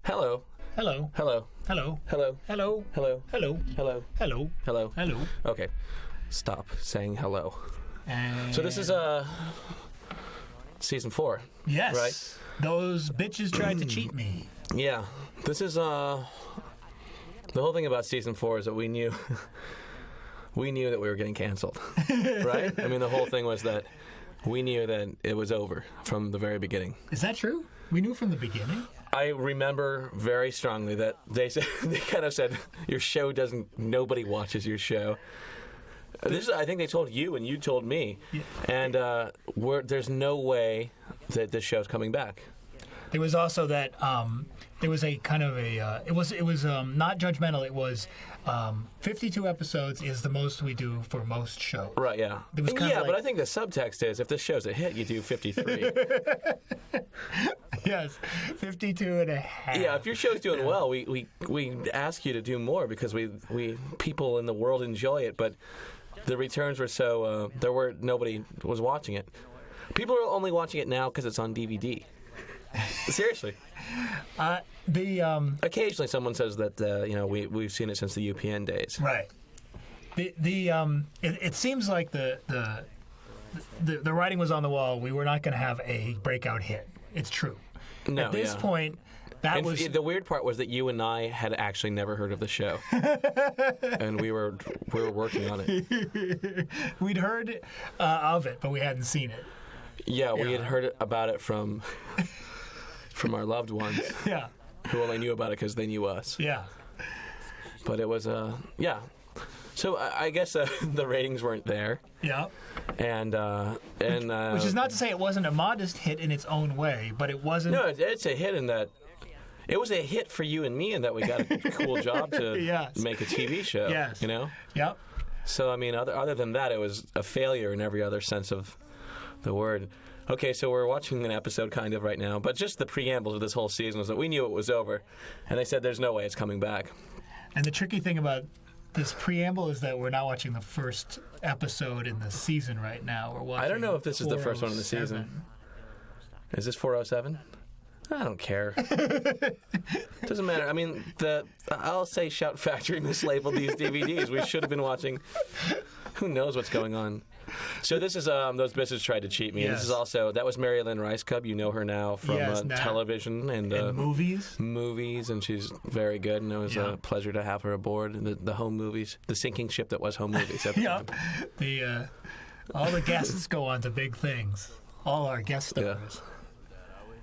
Hello. Hello. Hello. Hello. Hello. Hello. Hello. Hello. Hello. Hello. Hello. Hello. Okay. Stop saying hello. And So this is season 4. yes. Right? Those bitches tried to cheat me. Yeah. This is the whole thing about season 4 is that we knew that we were getting canceled. Right? I mean, the whole thing was that we knew that it was over from the very beginning. Is that true? We knew from the beginning? I remember very strongly that they kind of said, your show nobody watches your show. I think they told you and you told me. Yeah. And there's no way that this show's coming back. There was also that there was a kind of a it was not judgmental. It was 52 episodes is the most we do for most shows. Right, yeah. It was kinda like, but I think the subtext is if this show's a hit, you do 53. yes, 52 and a half. Yeah, if your show's doing well, we ask you to do more because we people in the world enjoy it, but the returns were so nobody was watching it. People are only watching it now because it's on DVD. Seriously. Occasionally someone says that we've seen it since the UPN days. Right. It seems like the writing was on the wall. We were not going to have a breakout hit. It's true. No, at this point, the weird part was that you and I had actually never heard of the show, and we were working on it. We'd heard of it, but we hadn't seen it. Yeah, we had heard about it from our loved ones. Yeah. Who only knew about it because they knew us. Yeah. But it was yeah. So I guess the ratings weren't there. Yeah. And which is not to say it wasn't a modest hit in its own way, but it wasn't. No, it's a hit in that. It was a hit for you and me in that we got a cool job to yes. make a TV show. Yes. You know. Yep. So I mean, other than that, it was a failure in every other sense of the word. Okay, so we're watching an episode kind of right now, but just the preamble to this whole season was that we knew it was over, and they said there's no way it's coming back. And the tricky thing about this preamble is that we're not watching the first episode in the season right now. We're watching. I don't know if this is the first one in the season. Is this 407? I don't care. Doesn't matter. I mean, I'll say Shout Factory mislabeled these DVDs. We should have been watching. Who knows what's going on? So this is Those Bitches Tried to Cheat Me. Yes. And this is also, that was Mary Lynn Rice Cub. You know her now from now. television and movies. Movies, and she's very good. And it was a pleasure to have her aboard the home movies, the sinking ship that was home movies. Yeah, all the guests go on to big things. All our guest stars.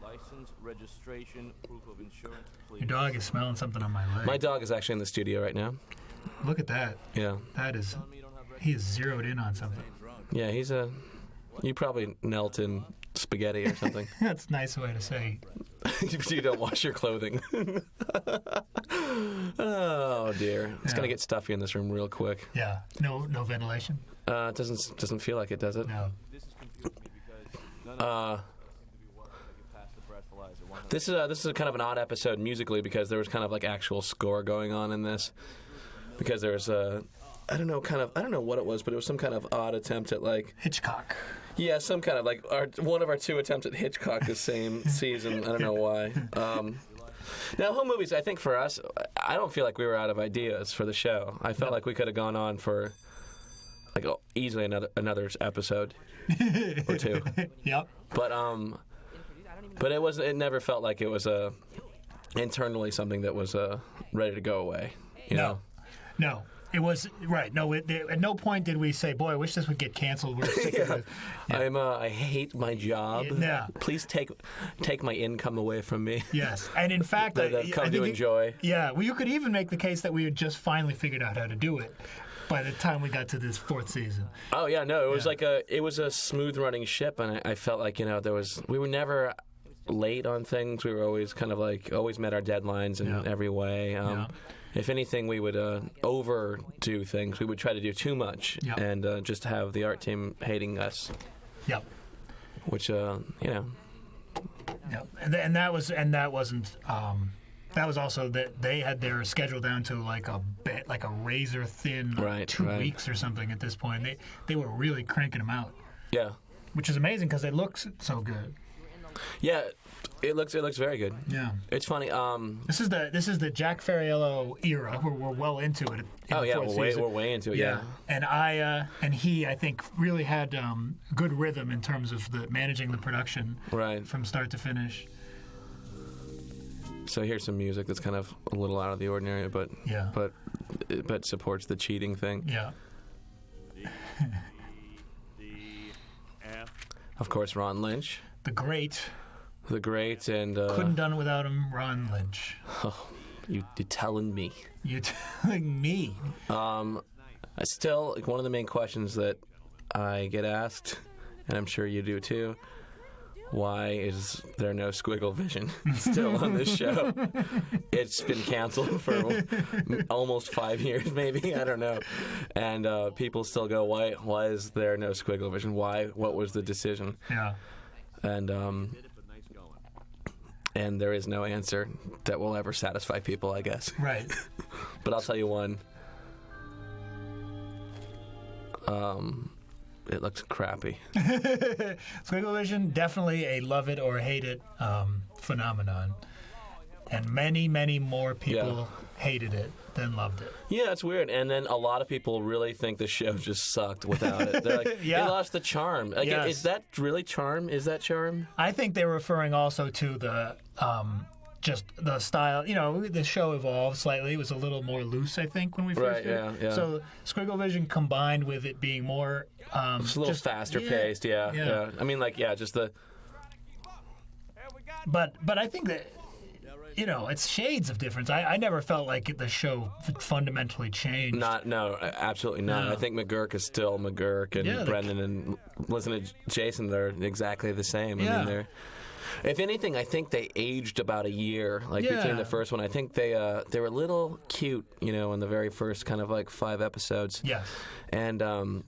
License, registration, proof of insurance, please. Your dog is smelling something on my leg. My dog is actually in the studio right now. Look at that. Yeah. He is zeroed in on something. Yeah, you probably knelt in spaghetti or something. That's a nice way to say. You don't wash your clothing. Oh dear, it's gonna get stuffy in this room real quick. Yeah, no ventilation. It doesn't feel like it, does it? No. This is kind of an odd episode musically because there was kind of like actual score going on in this because there was I don't know what it was, but it was some kind of odd attempt at like Hitchcock. Yeah, some kind of like one of our two attempts at Hitchcock the same season. I don't know why. Now, home movies, I think for us, I don't feel like we were out of ideas for the show. I felt like we could have gone on for like easily another episode or two. Yep. But it never felt like it was internally something that was ready to go away. You know? No. It was right. No, at no point did we say, "Boy, I wish this would get canceled." We're sick of it. Yeah. I hate my job. Yeah. Please take my income away from me. Yes, and in fact, that I've come to enjoy. Yeah, well, you could even make the case that we had just finally figured out how to do it by the time we got to this 4th season. Oh yeah, no, it was it was a smooth running ship, and I felt like we were never late on things. We were always kind of always met our deadlines in every way. If anything, we would overdo things. We would try to do too much and just have the art team hating us. Yep. Which, Yeah, and that wasn't. That was also that they had their schedule down to like a razor thin 2 weeks or something at this point. They were really cranking them out. Yeah. Which is amazing because they look so good. Yeah, it looks very good. Yeah. It's funny. This is the Jack Ferriello era where we're well into it. In the fourth season. We're way into it. Yeah. And I think really had good rhythm in terms of managing the production from start to finish. So here's some music that's kind of a little out of the ordinary, but supports the cheating thing. Yeah. Of course, Ron Lynch. The great, and couldn't done it without him, Ron Lynch. Oh, you're telling me. You're telling me. I still, like, one of the main questions that I get asked, and I'm sure you do too. Why is there no squiggle vision still on this show? It's been canceled for almost 5 years, maybe. I don't know. And people still go, why is there no squiggle vision? Why? What was the decision? Yeah. And there is no answer that will ever satisfy people, I guess. Right. But I'll tell you one. It looks crappy. Squiggle vision, definitely a love it or hate it phenomenon. And many, many more people hated it than loved it. Yeah, it's weird. And then a lot of people really think the show just sucked without it. They're like, they lost the charm. Like, is that really charm? Is that charm? I think they're referring also to the just the style. You know, the show evolved slightly. It was a little more loose, I think, when we first did it. Yeah. So Squiggle vision combined with it being more... it's a little faster paced, yeah. I mean, like, just the... But I think that, you know, it's shades of difference. I never felt like the show fundamentally changed. No, absolutely not. No. I think McGurk is still McGurk, and Brendon and listen to Jason, they're exactly the same. I mean, they're... If anything, I think they aged about a year, between the first one. I think they were a little cute, you know, in the very first kind of 5 episodes. Yes. And dialed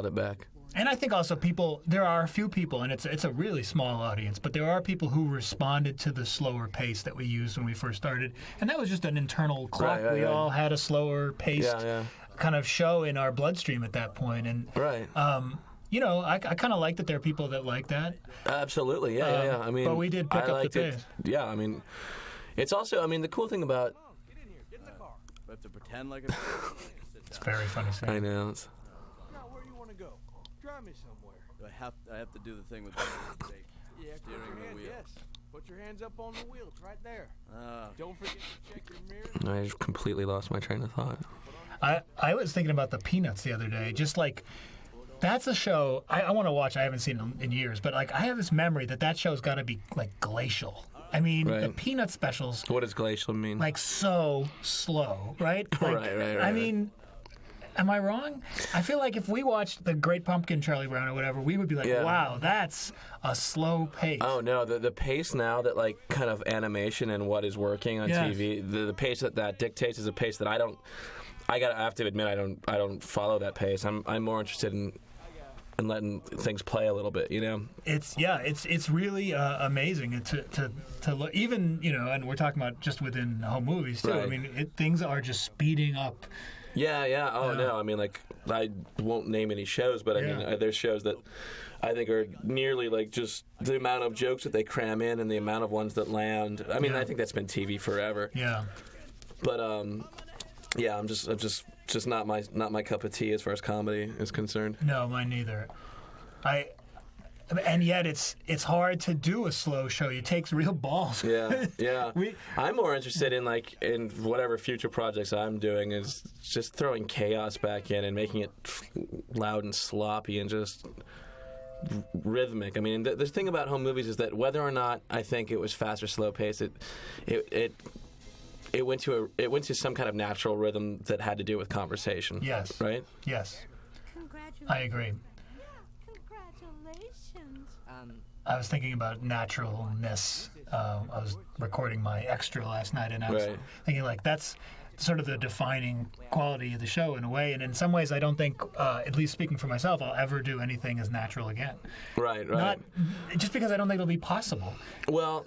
it back. And I think also there are a few people, and it's a really small audience, but there are people who responded to the slower pace that we used when we first started. And that was just an internal clock. We all had a slower paced kind of show in our bloodstream at that point. And you know, I kind of like that there are people that like that. Absolutely, yeah. I mean, but we did pick up the pace. Yeah, I mean, it's also, the cool thing about... Get in the car. We have to pretend like it's... It's very funny. I know. Now, where do you want to go? Drive me somewhere. I have to do the thing with the steering wheel. Yes. Put your hands up on the wheel. It's right there. Don't forget to check your mirror. I just completely lost my train of thought. I was thinking about the Peanuts the other day, just like... That's a show I want to watch. I haven't seen it in years, but I have this memory that show's got to be glacial. I mean, the Peanut specials. What does glacial mean? So slow, right? Right. I mean, am I wrong? I feel like if we watched The Great Pumpkin, Charlie Brown, or whatever, we would be like, wow, that's a slow pace. Oh no, the pace now that kind of animation and what is working on TV, the pace that dictates is a pace that I don't. I have to admit, I don't follow that pace. I'm more interested in letting things play a little bit, you know. It's really amazing to look, even, you know, and we're talking about just within home movies too. I mean, things are just speeding up. Yeah. Oh no, I mean, I won't name any shows, but I mean, there's shows that I think are nearly just the amount of jokes that they cram in and the amount of ones that land. I mean, I think that's been TV forever. Yeah. But I'm just not my cup of tea as far as comedy is concerned. No, mine neither. And yet it's hard to do a slow show. It takes real balls. Yeah. I'm more interested in in whatever future projects I'm doing is just throwing chaos back in and making it loud and sloppy and just rhythmic. I mean, the thing about home movies is that whether or not I think it was fast or slow paced, it went to some kind of natural rhythm that had to do with conversation. Yes. Right? Yes. Congratulations. I agree. Yeah, congratulations. I was thinking about naturalness. I was recording my extra last night, and I was thinking that's sort of the defining quality of the show in a way. And in some ways, I don't think, at least speaking for myself, I'll ever do anything as natural again. Right. Not just because I don't think it'll be possible. Well,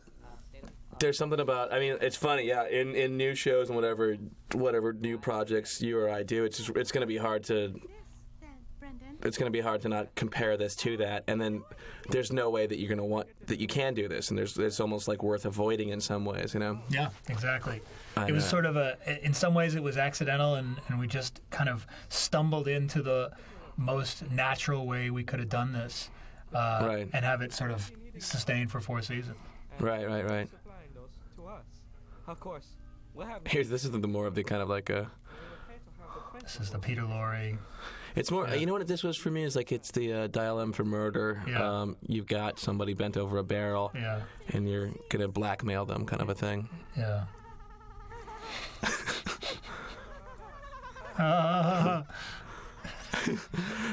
there's something about, I mean, it's funny, in new shows and whatever new projects you or I do, it's going to be hard to it's going to be hard to not compare this to that. And then there's no way that you're going to want that you can do this, and there's almost like worth avoiding in some ways, you know? Yeah, exactly. It was sort of in some ways it was accidental, and we just kind of stumbled into the most natural way we could have done this, Right. and have it sort of sustained for 4 seasons. Right. Supplying those to us. Of course, we'll have. This is the more of the kind of like This is the Peter Lorre. It's more, you know what this was for me is like it's the Dial M for murder. Yeah. You've got somebody bent over a barrel, Yeah, and you're gonna blackmail them, kind of a thing. yeah.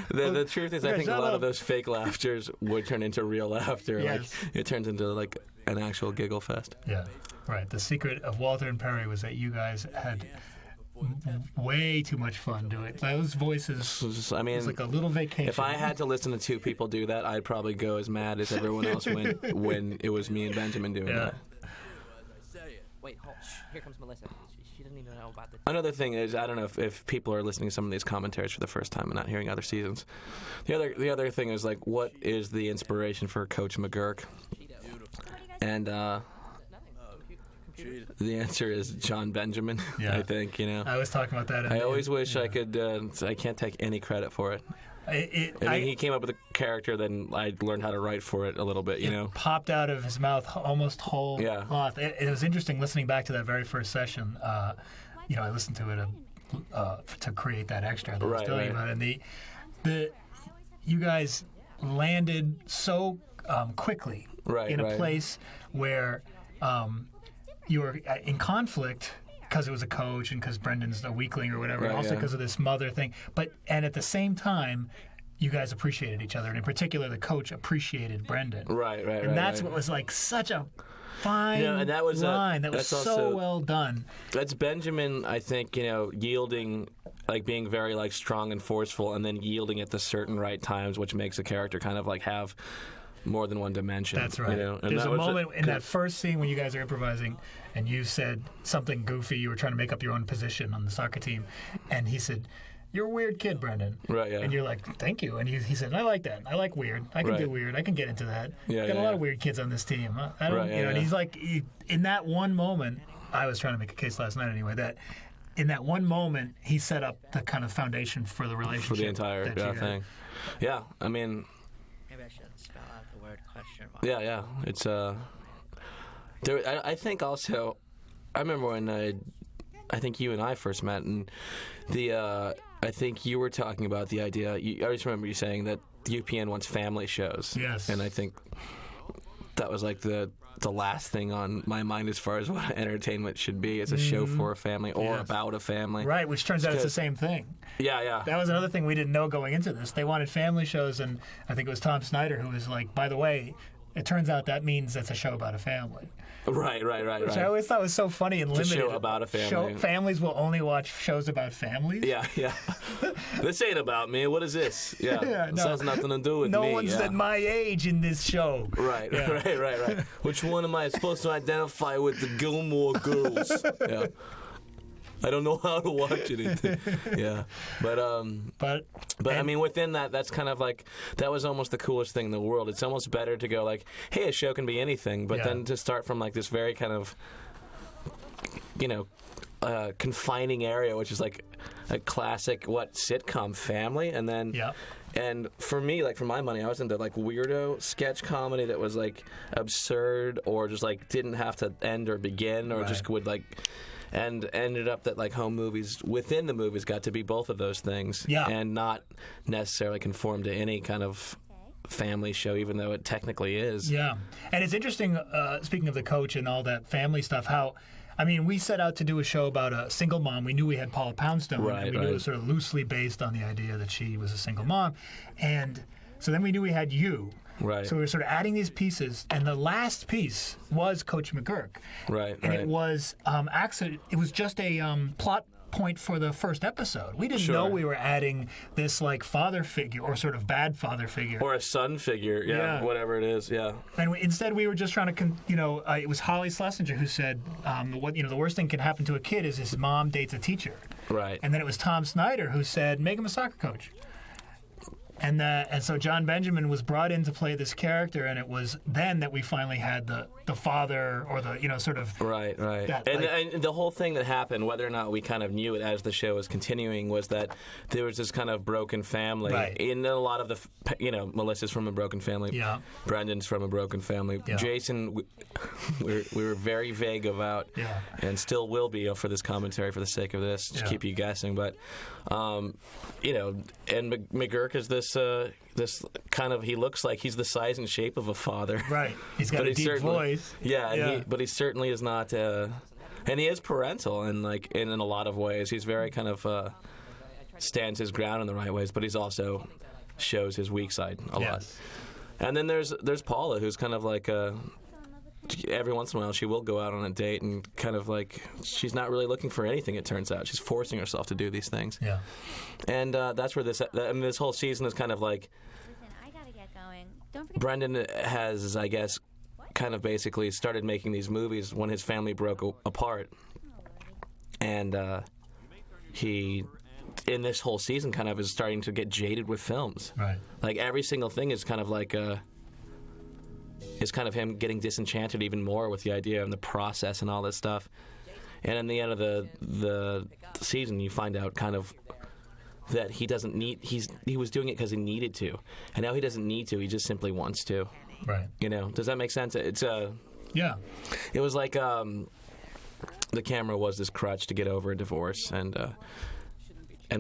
The truth is, I Okay, think a shut lot up. of those fake laughters would turn into real laughter. Yes. Like it turns into like an actual giggle fest. Yeah, right. The secret of Walter and Perry was that you guys had way too much fun doing it. Those voices, I mean, it's like a little vacation. if I had to listen to two people do that, I'd probably go as mad as everyone else when it was me and Benjamin doing Yeah. that. Wait, hold. Shh, here comes Melissa. She doesn't even know about the. Another thing is, I don't know if people are listening to some of these commentaries for the first time and not hearing other seasons. The other thing is like, what is the inspiration for Coach McGurk? And the answer is John Benjamin. Yeah. I think I was talking about that. I always wish I could. I can't take any credit for it. I mean, he came up with a character, then I learned how to write for it a little bit, you know? Popped out of his mouth almost whole Yeah. cloth. It was interesting listening back to that very first session. I listened to it to create that extra that I was Right, telling you right. about. And you guys landed so quickly in a Right. place where you were in conflict because it was a coach and because Brendon's a weakling or whatever, Right, also yeah. because of this mother thing. And at the same time, you guys appreciated each other, and in particular, the coach appreciated Brendon. Right. And that's what was like such a fine Yeah, and that was line. That was that's so also- well done. That's Benjamin, I think, yielding, like being very like strong and forceful, and then yielding at the certain right times, which makes a character kind of like have more than one dimension. That's right. You know? And There's that a was moment in that first scene when you guys are improvising, and you said something goofy. You were trying to make up your own position on the soccer team, and he said, "You're a weird kid, Brendon." Right, yeah. And you're like, "Thank you." And he said, "I like that. I like weird. I can do Right. weird. I can get into that. Yeah, Got a yeah, lot yeah. of weird kids on this team. I don't, Right, yeah, And yeah. he's like, in that one moment, I was trying to make a case last night anyway that. In that one moment, he set up the kind of foundation for the relationship. for the entire that you had. thing. Yeah, I mean, Maybe I shouldn't spell out the word question mark. yeah. It's I think also, I remember when I think you and I first met, and I think you were talking about the idea. I just remember you saying that UPN wants family shows. Yes. And I think that was like the last thing on my mind as far as what entertainment should be. It's a show for a family or Yes. about a family. Right, which turns out it's the Because- same thing. Yeah. That was another thing we didn't know going into this. They wanted family shows, and I think it was Tom Snyder who was like, by the way, it turns out that means it's a show about a family. Right. Which I always thought was so funny and It's a limited. show about a family. Families will only watch shows about families? Yeah. This ain't about me. What is this? Yeah. Yeah, This no. has nothing to do with No me. one's yeah. at my age in this show. Right. Which one am I supposed to identify with? The Gilmore Girls? Yeah. I don't know how to watch anything. Yeah. But I mean, within that, that's kind of like, that was almost the coolest thing in the world. It's almost better to go like, hey, a show can be anything, but Yeah. then to start from like this very kind of, confining area, which is like a classic, sitcom family, and then... Yeah. And for me, like for my money, I was into like weirdo sketch comedy that was like absurd or just like didn't have to end or begin or Right. just would like, and ended up that like home movies within the movies got to be both of those things. Yeah. And not necessarily conform to any kind of family show, even though it technically is. Yeah. And it's interesting, speaking of the coach and all that family stuff, how, I mean, we set out to do a show about a single mom. We knew we had Paula Poundstone, Right, and we knew it was sort of loosely based on the idea that she was a single mom. And so then we knew we had you. Right. So we were sort of adding these pieces, and the last piece was Coach McGurk. Right. And it was it was just a plot point for the first episode. We didn't Sure. know we were adding this like father figure or sort of bad father figure. Or a son figure, Yeah. whatever it is, yeah. And instead, we were just trying to, it was Holly Schlesinger who said, the worst thing can happen to a kid is his mom dates a teacher. Right. And then it was Tom Snyder who said, make him a soccer coach. And so John Benjamin was brought in to play this character, and it was then that we finally had the father, or the sort of right. that, And the whole thing that happened, whether or not we kind of knew it as the show was continuing, was that there was this kind of broken family. Right. In a lot of the, Melissa's from a broken family. Yeah. Brendon's from a broken family. Yeah. Jason, we were very vague about, and still will be for this commentary for the sake of this, to keep you guessing. But, and McGurk is this kind of, he looks like he's the size and shape of a father. Right. He's got a deep voice. Yeah. But he certainly is not, and he is parental, and like in a lot of ways. He's very kind of stands his ground in the right ways, but he's also shows his weak side a lot. And then there's Paula, who's kind of like every once in a while she will go out on a date and kind of like she's not really looking for anything. It turns out she's forcing herself to do these things. Yeah. And that's where this whole season is kind of like. Listen, I gotta get going. Don't forget. Brendon has, I guess, kind of basically started making these movies when his family broke apart, and he. In this whole season, kind of is starting to get jaded with films. Right. Like every single thing is kind of like is kind of him getting disenchanted even more with the idea and the process and all this stuff. And in the end of the season, you find out kind of that he doesn't need. He was doing it because he needed to, and now he doesn't need to. He just simply wants to. Right. Does that make sense? It's yeah. It was like the camera was this crutch to get over a divorce, and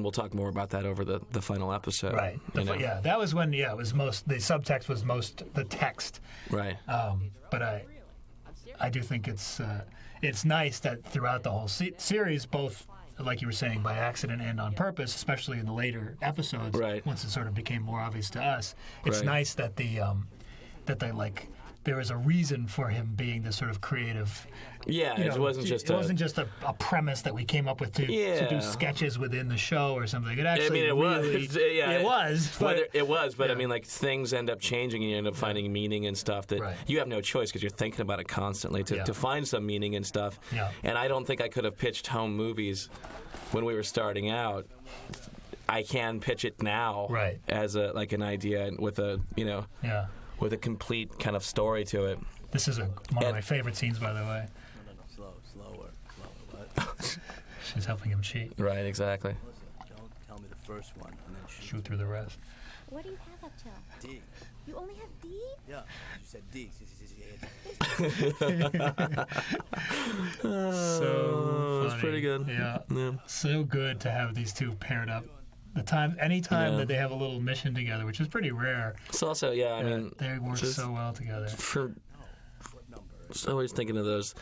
we'll talk more about that over the final episode. Right. That was when it was most. The subtext was most the text. Right. But I do think it's nice that throughout the whole series, both like you were saying, by accident and on purpose, especially in the later episodes, once it sort of became more obvious to us, it's nice that there was a reason for him being this sort of creative. Yeah, it wasn't just a premise that we came up with to do sketches within the show or something. It actually it was. But I mean, like things end up changing, and you end up finding meaning and stuff that you have no choice because you're thinking about it constantly to find some meaning and stuff. Yeah. And I don't think I could have pitched home movies when we were starting out. I can pitch it now as an idea with with a complete kind of story to it. This is one of my favorite scenes, by the way. Slower. What? She's helping him cheat. Right, exactly. Listen, don't tell me the first one and then shoot through the rest. What do you have up till? D. You only have D? Yeah, you said D. So it's pretty good. Yeah. So good to have these two paired up. Anytime that they have a little mission together, which is pretty rare. It's also, I mean, they work so well together. I was always thinking of those.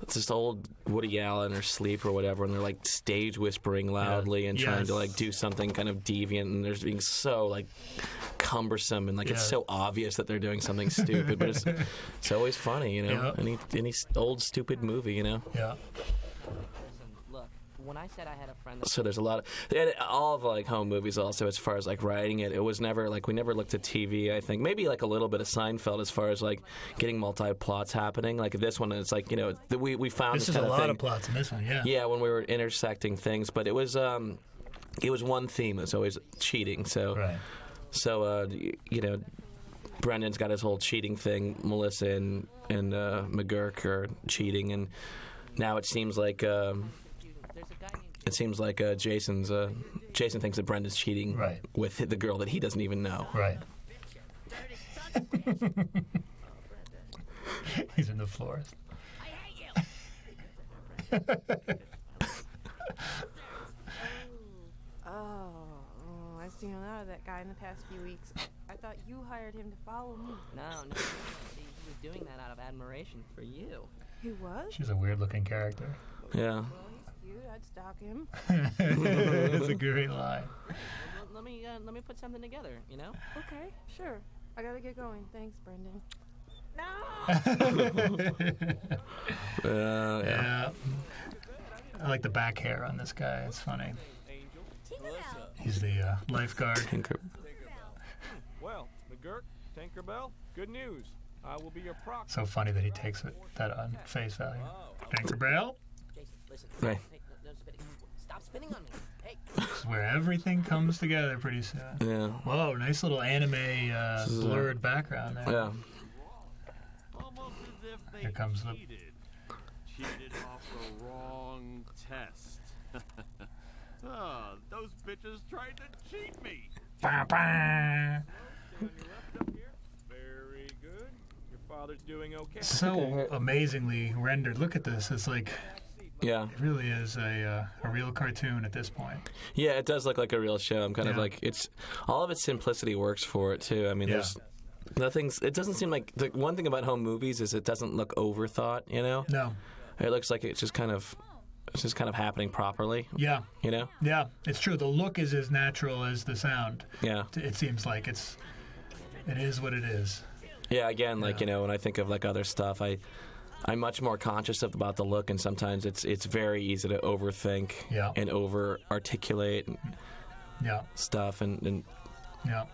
It's just old Woody Allen or Sleep or whatever, and they're like stage whispering loudly and trying to like do something kind of deviant, and they're being so like cumbersome and like it's so obvious that they're doing something stupid, but it's always funny, Any old stupid movie, Yeah. When I said I had a friend so there's a lot of all of like home movies also, as far as like writing it was never like we never looked at TV. I think maybe like a little bit of Seinfeld as far as like getting multi-plots happening. Like this one, it's like we found this is kind a of lot thing. of plots in this one. Yeah, when we were intersecting things, but it was one theme. It was always cheating. So Brendon's got his whole cheating thing. Melissa and McGurk are cheating, and now it seems like. Jason thinks that Brendon's cheating with the girl that he doesn't even know. Right. He's in the forest. I've seen a lot of that guy in the past few weeks. I thought you hired him to follow me. No. See, he was doing that out of admiration for you. He was? She's a weird-looking character. Yeah. Cute. I'd stalk him. That's a great line. Let me put something together. Okay, sure. I gotta get going. Thanks, Brendon. No. Yeah. I like the back hair on this guy. It's funny. He's the lifeguard. Well, McGurk, Tinkerbell, good news. I will be your proxy. So funny that he takes that on face value. Tinkerbell. Jason, listen. Right. Hey, no spitting. Stop spinning on me. Hey. This is where everything comes together pretty soon. Yeah. Whoa, nice little anime blurred background there. Yeah. Almost as if they Here comes the- cheated off the wrong test. Oh, those bitches tried to cheat me. Bah, bah. Stay on your left up here. Very good. Your father's doing okay. So amazingly rendered. Look at this. It's like Yeah. it really is a real cartoon at this point. Yeah, it does look like a real show. I'm kind of Yeah. like, it's all of its simplicity works for it too. I mean, Yeah. there's nothing's. It doesn't seem like the one thing about home movies is it doesn't look overthought. You know, No. it looks like it's just kind of happening properly. Yeah. You know. Yeah. It's true. The look is as natural as the sound. Yeah. It seems like it is what it is. Yeah. Again, like Yeah. you know, when I think of like other stuff, I'm much more conscious about the look, and sometimes it's very easy to overthink Yeah. and over articulate Yeah. stuff, and Yeah.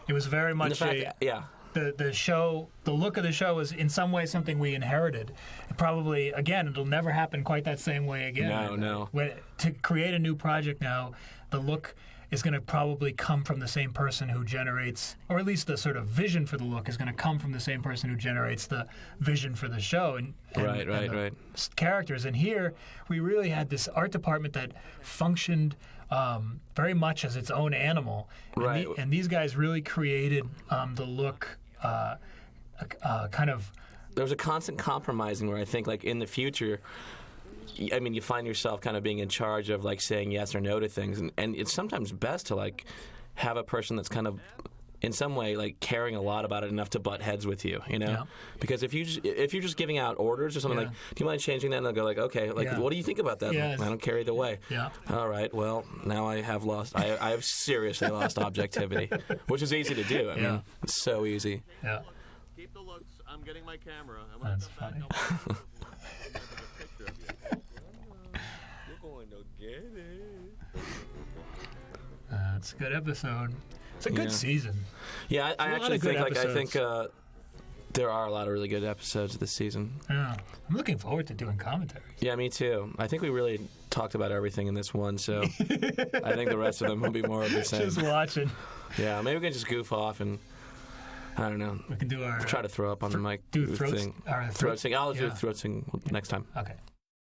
It was very the much fact that, yeah. the show, the look of the show is in some way something we inherited. Probably, again, it'll never happen quite that same way again. No. To create a new project now, the look is going to probably come from the same person who generates, or at least the sort of vision for the look is going to come from the same person who generates the vision for the show and Right. the characters. And here, we really had this art department that functioned very much as its own animal. Right. And these guys really created the look kind of. There was a constant compromising where I think, like, in the future, I mean, you find yourself kind of being in charge of, like, saying yes or no to things. And it's sometimes best to, like, have a person that's kind of, in some way, like, caring a lot about it enough to butt heads with you, you know? Yeah. Because if you're just giving out orders or something Yeah. like, do you mind changing that? And they'll go, like, okay, like, Yeah. what do you think about that? Yes. I don't care either way. Yeah. All right, well, now I have seriously lost objectivity, which is easy to do. I Yeah. mean, it's so easy. Yeah. Keep the looks. I'm getting my camera. I'm gonna That's come funny. back. I'll take a picture of you. You're going to get it. It's a good episode. It's a good Yeah. season. Yeah, I lot actually of good think, I think episodes. there are a lot of really good episodes this season. Yeah. I'm looking forward to doing commentaries. Yeah, me too. I think we really talked about everything in this one, so I think the rest of them will be more of the same. Just watching. Yeah, maybe we can just goof off and, I don't know, We can do our try to throw up on the mic do throat thing. our Throat sing. I'll do yeah. throat sing next time. Okay.